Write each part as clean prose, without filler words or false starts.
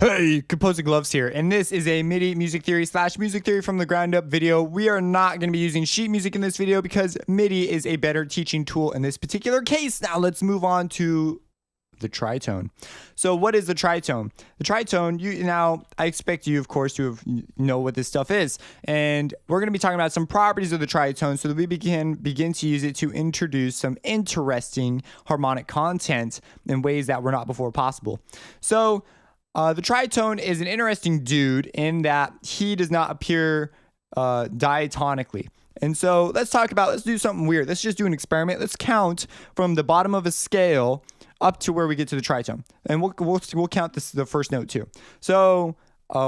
Hey, Composing Gloves here, and this is a MIDI music theory / music theory from the ground up video. We are not going to be using sheet music in this video because MIDI is a better teaching tool in this particular case. Now let's move on to the tritone. So what is the tritone? The tritone, I expect you, of course, to know what this stuff is. And we're going to be talking about some properties of the tritone so that we begin to use it to introduce some interesting harmonic content in ways that were not before possible. So the tritone is an interesting dude in that he does not appear diatonically. And so let's do something weird. Let's just do an experiment. Let's count from the bottom of a scale up to where we get to the tritone. And we'll count the first note too. So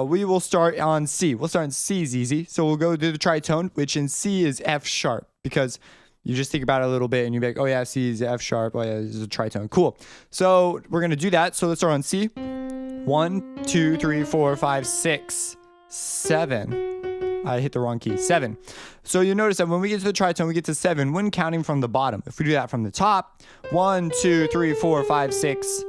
we will start on C. We'll start on C is easy. So we'll go to the tritone, which in C is F sharp, because you just think about it a little bit and you're like, oh yeah, C is F sharp. Oh yeah, this is a tritone. Cool. So we're going to do that. So let's start on C. 1, 2, 3, 4, 5, 6, 7. I hit the wrong key. 7. So you notice that when we get to the tritone, we get to 7 when counting from the bottom. If we do that from the top, 1, 2, 3, 4, 5, 6,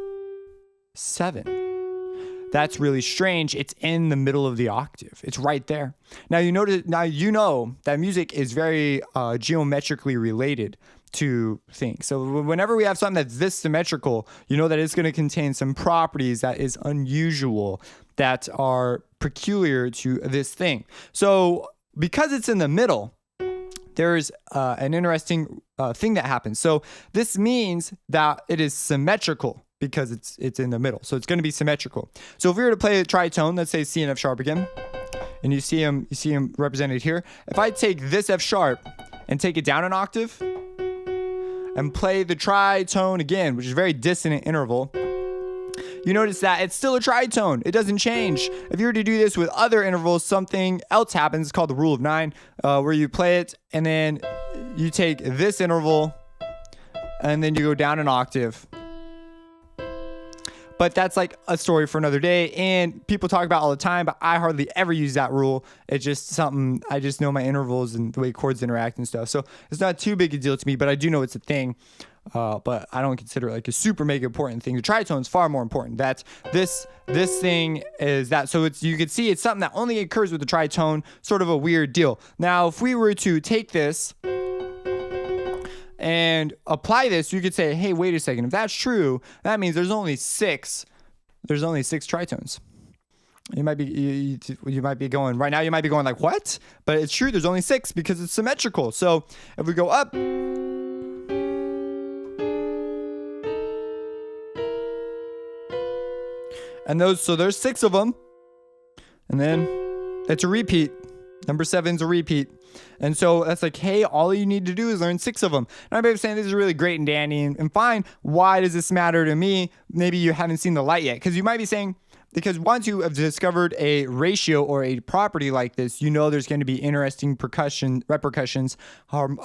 7. That's really strange. It's in the middle of the octave. It's right there. Now you know that music is very geometrically related to things. So whenever we have something that's this symmetrical, you know that it's going to contain some properties that is unusual, that are peculiar to this thing. So because it's in the middle, there's an interesting thing that happens. So this means that it is symmetrical because it's in the middle. So it's going to be symmetrical. So if we were to play a tritone, let's say C and F sharp again, and you see him represented here. If I take this F sharp and take it down an octave and play the tritone again, which is a very dissonant interval, you notice that it's still a tritone. It doesn't change. If you were to do this with other intervals, something else happens. It's called the rule of 9, where you play it and then you take this interval and then you go down an octave. But that's like a story for another day, and people talk about all the time, but I hardly ever use that rule. It's just something, I just know my intervals and the way chords interact and stuff. So it's not too big a deal to me, but I do know it's a thing. But I don't consider it like a super mega important thing. The tritone is far more important. That's this thing is that. So you can see it's something that only occurs with the tritone, sort of a weird deal. Now, if we were to take this and apply this, you could say, hey, wait a second. If that's true, that means there's only 6 tritones. You might be going right now. You might be going like, what? But it's true. There's only 6 because it's symmetrical. So if we go up, and there's 6 of them, and then it's a repeat. Number 7's a repeat. And so that's like, hey, all you need to do is learn 6 of them. And I'm saying this is really great and dandy and fine. Why does this matter to me? Maybe you haven't seen the light yet. Because you might be saying, because once you have discovered a ratio or a property like this, you know there's going to be interesting repercussions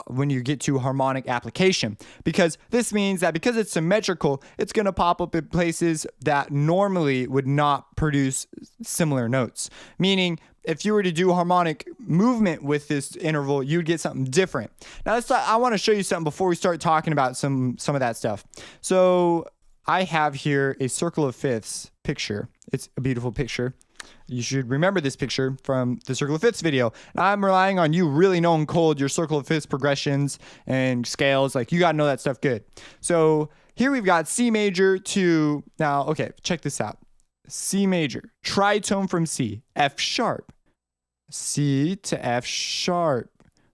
when you get to harmonic application. Because this means that because it's symmetrical, it's going to pop up in places that normally would not produce similar notes. Meaning, if you were to do harmonic movement with this interval, you'd get something different. Now, I want to show you something before we start talking about some of that stuff. So I have here a circle of fifths picture. It's a beautiful picture. You should remember this picture from the circle of fifths video. And I'm relying on you really knowing cold, your circle of fifths progressions and scales. Like, you got to know that stuff good. So here we've got C major to, now, okay, check this out. C major, tritone from C, F sharp, C to F sharp.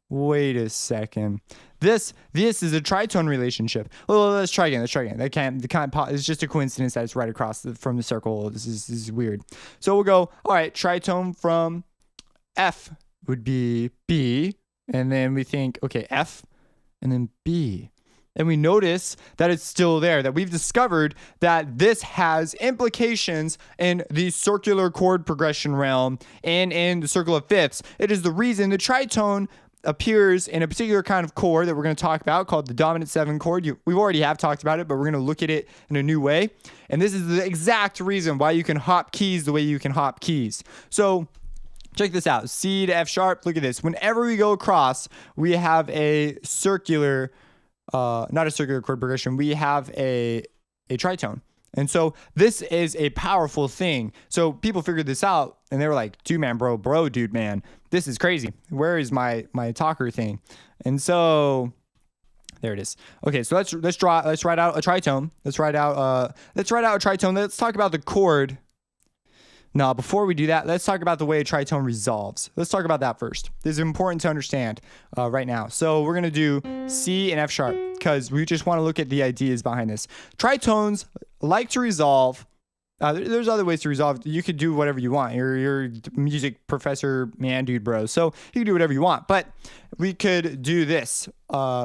Wait a second. This is a tritone relationship. Well, let's try again. It's just a coincidence that it's right across from the circle. This is weird. So we'll go, all right, tritone from F would be B. And then we think, okay, F and then B. And we notice that it's still there, that we've discovered that this has implications in the circular chord progression realm and in the circle of fifths. It is the reason the tritone appears in a particular kind of chord that we're going to talk about called the dominant 7 chord. We've already talked about it, but we're going to look at it in a new way. And this is the exact reason why you can hop keys the way you can hop keys. So check this out. C to F sharp. Look at this. Whenever we go across, we have a circular not a circular chord progression, we have a tritone. And so this is a powerful thing. So people figured this out and they were like, dude, man, bro, dude, man, this is crazy. Where is my talker thing? And so there it is. Okay, so let's write out a tritone. Let's write out a tritone. Let's talk about the chord. Now, before we do that, let's talk about the way a tritone resolves. Let's talk about that first. This is important to understand right now. So we're going to do C and F sharp because we just want to look at the ideas behind this. Tritones like to resolve. There's other ways to resolve. You could do whatever you want. You're a music professor, man, dude, bro. So you can do whatever you want. But we could do this.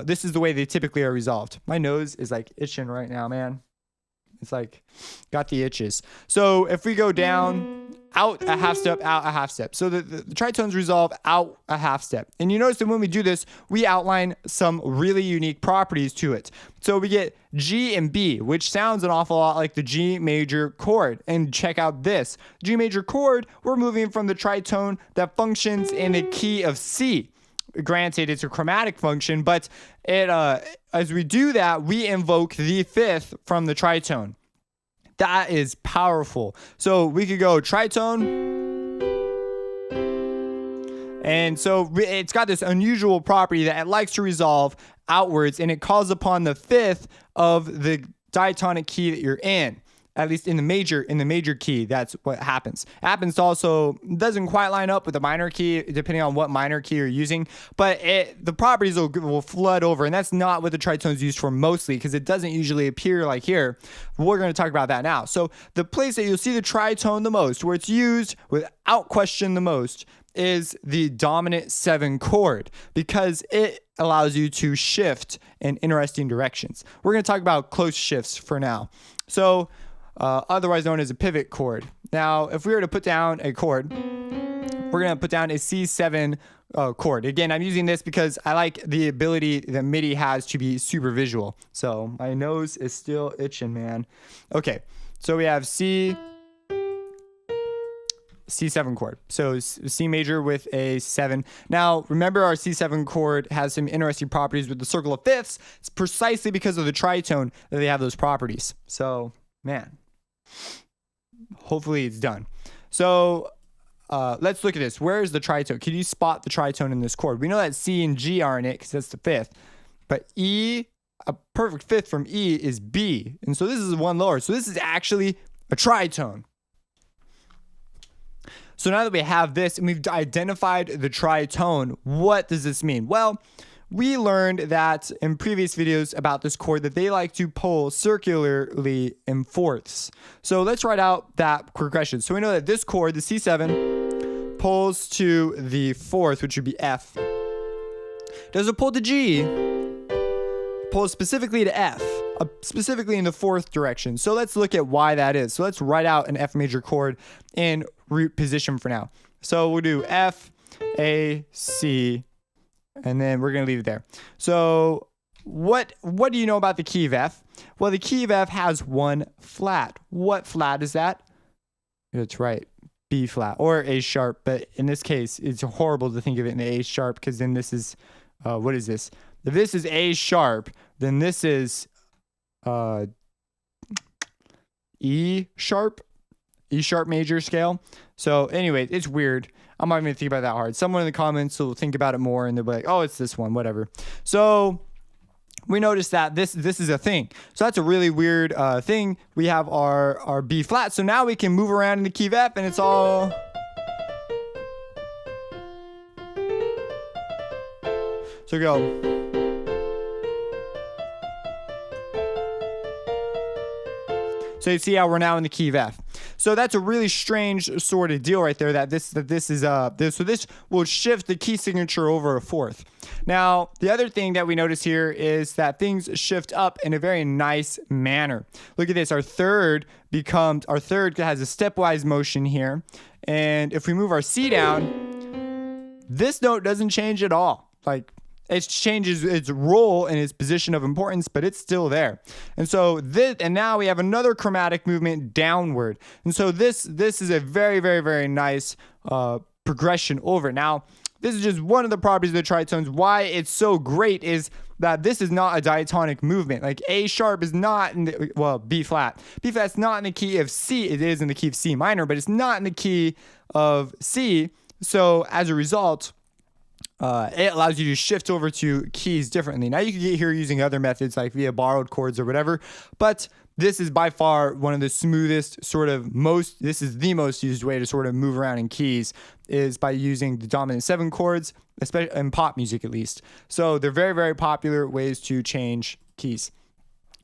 This is the way they typically are resolved. My nose is like itching right now, man. It's like got the itches. So if we go down, out a half step, out a half step. So the tritones resolve out a half step. And you notice that when we do this, we outline some really unique properties to it. So we get G and B, which sounds an awful lot like the G major chord. And check out this. G major chord, we're moving from the tritone that functions in the key of C. Granted, it's a chromatic function, but it as we do that, we invoke the fifth from the tritone. That is powerful. So we could go tritone. And so it's got this unusual property that it likes to resolve outwards, and it calls upon the fifth of the diatonic key that you're in. At least in the major key, that's what happens. It happens to also doesn't quite line up with the minor key, depending on what minor key you're using. But the properties will flood over, and that's not what the tritone's used for mostly, because it doesn't usually appear like here. We're going to talk about that now. So the place that you'll see the tritone the most, where it's used without question the most, is the dominant 7 chord, because it allows you to shift in interesting directions. We're going to talk about close shifts for now. So otherwise known as a pivot chord. Now, if we were to put down a chord, we're going to put down a C7 chord. Again, I'm using this because I like the ability that MIDI has to be super visual. So my nose is still itching, man. Okay, so we have C7 chord. So C major with a 7. Now, remember our C7 chord has some interesting properties with the circle of fifths. It's precisely because of the tritone that they have those properties. So, man, hopefully it's done. So let's look at this. Where is the tritone? Can you spot the tritone in this chord? We know that C and G are in it because that's the fifth. But E, a perfect fifth from E is B. And so this is one lower. So this is actually a tritone. So now that we have this and we've identified the tritone, what does this mean? Well, we learned that in previous videos about this chord that they like to pull circularly in fourths. So let's write out that progression. So we know that this chord, the C7, pulls to the fourth, which would be F. Does it pull to G? Pulls specifically to F, specifically in the fourth direction. So let's look at why that is. So let's write out an F major chord in root position for now. So we'll do F, A, C, and then we're going to leave it there. So what do you know about the key of F? Well, the key of F has one flat. What flat is that? That's right, B flat or A sharp. But in this case, it's horrible to think of it in A sharp because then this is, what is this? If this is A sharp, then this is E sharp major scale. So anyway, it's weird. I'm not even gonna think about it that hard. Someone in the comments will think about it more and they'll be like, oh, it's this one, whatever. So we noticed that this is a thing. So that's a really weird thing. We have our B flat. So now we can move around in the key of F and it's all. So go. So you see how we're now in the key of F. So that's a really strange sort of deal right there. So this will shift the key signature over a fourth. Now the other thing that we notice here is that things shift up in a very nice manner. Look at this. Our third has a stepwise motion here, and if we move our C down, this note doesn't change at all. Like, it changes its role and its position of importance, but it's still there. And so now we have another chromatic movement downward. And so this is a very, very, very nice progression over. Now, this is just one of the properties of the tritones. Why it's so great is that this is not a diatonic movement. Like A sharp is not in the, well, B flat. B flat's not in the key of C. It is in the key of C minor, but it's not in the key of C. So as a result, it allows you to shift over to keys differently. Now you can get here using other methods like via borrowed chords or whatever, but this is by far one of the smoothest this is the most used way to sort of move around in keys is by using the dominant 7 chords, especially in pop music at least. So they're very, very popular ways to change keys.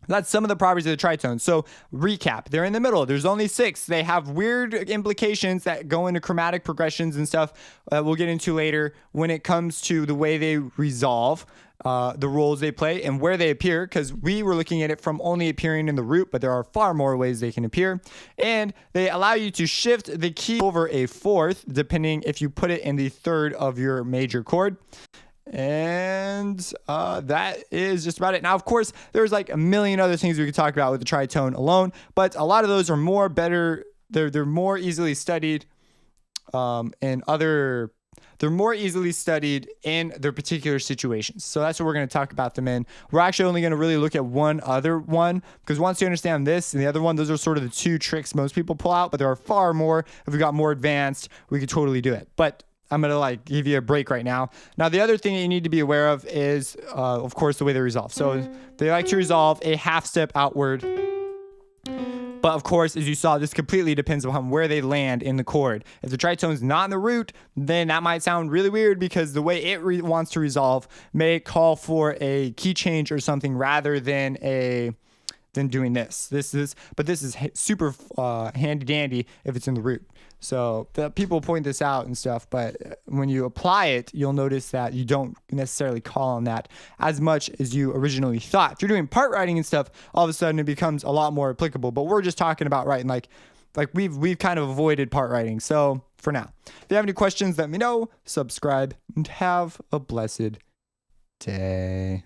That's some of the properties of the tritone. So recap, they're in the middle. There's only 6. They have weird implications that go into chromatic progressions and stuff we'll get into later when it comes to the way they resolve, the roles they play and where they appear, because we were looking at it from only appearing in the root, but there are far more ways they can appear. And they allow you to shift the key over a 4th, depending if you put it in the 3rd of your major chord. And that is just about it. Now, of course, there's like a million other things we could talk about with the tritone alone, but a lot of those are they're more easily studied they're more easily studied in their particular situations. So that's what we're going to talk about them in. We're actually only going to really look at one other one, because once you understand this and the other one, those are sort of the 2 tricks most people pull out, but there are far more. If we got more advanced, we could totally do it. But I'm going to like give you a break right now. Now, the other thing that you need to be aware of is, of course, the way they resolve. So they like to resolve a half step outward. But of course, as you saw, this completely depends upon where they land in the chord. If the tritone's not in the root, then that might sound really weird because the way it wants to resolve may call for a key change or something rather than doing this. But this is super handy dandy if it's in the root. So people point this out and stuff, but when you apply it, you'll notice that you don't necessarily call on that as much as you originally thought. If you're doing part writing and stuff, all of a sudden it becomes a lot more applicable. But we're just talking about writing like we've kind of avoided part writing. So for now, if you have any questions, let me know. Subscribe and have a blessed day.